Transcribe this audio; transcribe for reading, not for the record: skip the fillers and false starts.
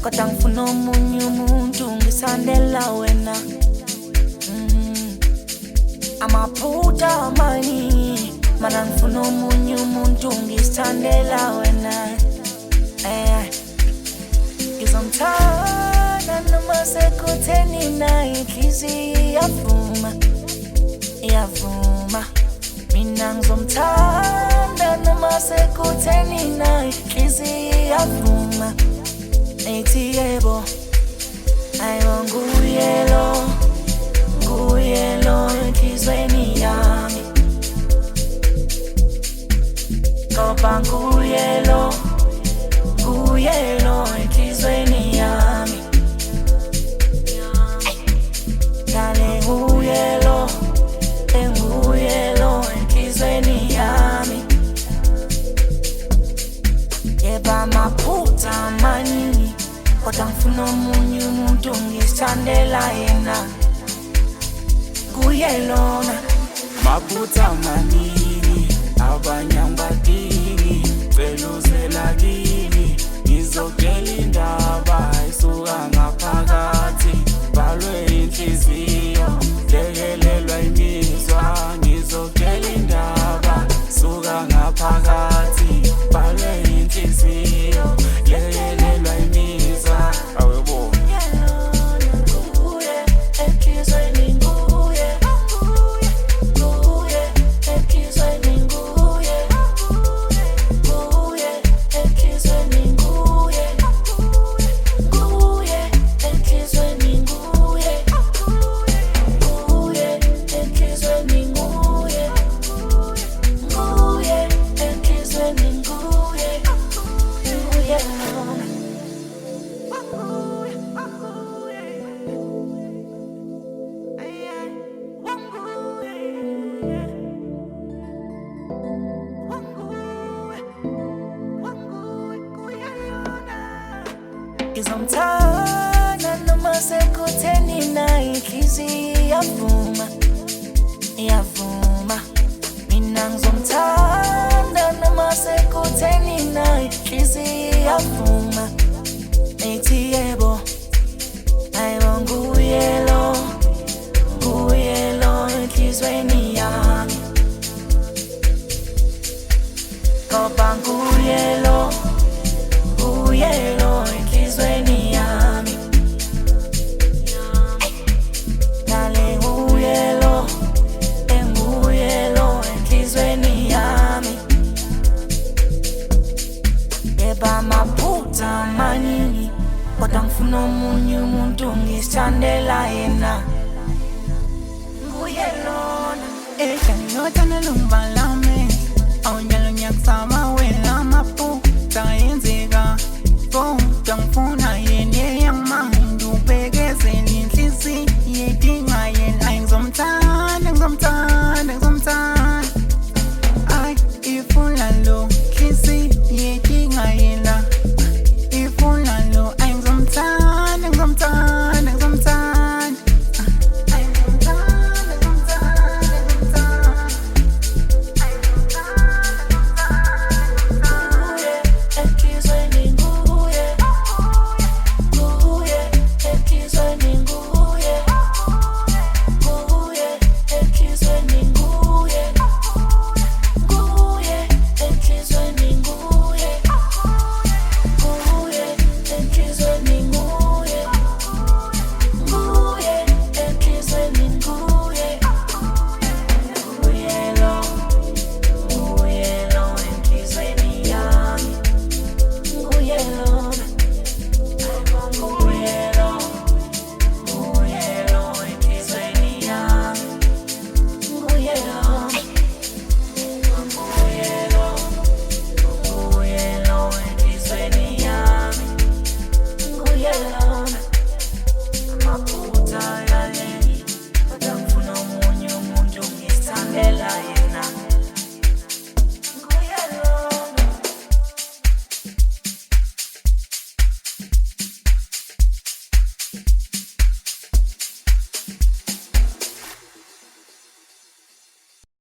kodwa ngifuna omunye umuntu ngisandela wena. Amaphutha amaningi mana ngifuna omunye umuntu ngisandela wena. Ngizomthanda noma sekutheni naye inhliziyo iyavuma. Mina ngizomthanda noma sekutheni naye inhliziyo iyavuma. Ethi yebo, ayiwa nguye lo enhlizweni yami. Ngoba nguye lo enhlizweni yami. Dale nguye lo enhlizweni yami. Yeba amaphutha amaningi kodwa ngifuna omunye umuntu ngisithandela yena. Nguye lona. Maphutha amaningi abanye angibadingi, cela uzela kimi ngizokutshela indaba isuka ngaphakathi. Balwe inhliziyo lekelelwa imizwa, ngizokutshela indaba isuka ngaphakathi. Balwe inhliziyo lekelelwa imizwa. Awebo ngizomthanda noma sekutheni naye inhliziyo iyavuma. Mina ngizomthanda noma sekutheni naye inhliziyo iyavuma. Ethi yebo, ayiwa nguye lo enhlizweni yami. Ngoba nguye lo enhlizweni yami. Dale nguye lo enhlizweni yami. Yeba amaphutha amaningi kodwa ngifuna omunye umuntu ngisithandela yena. Nguye lona. Can you tell me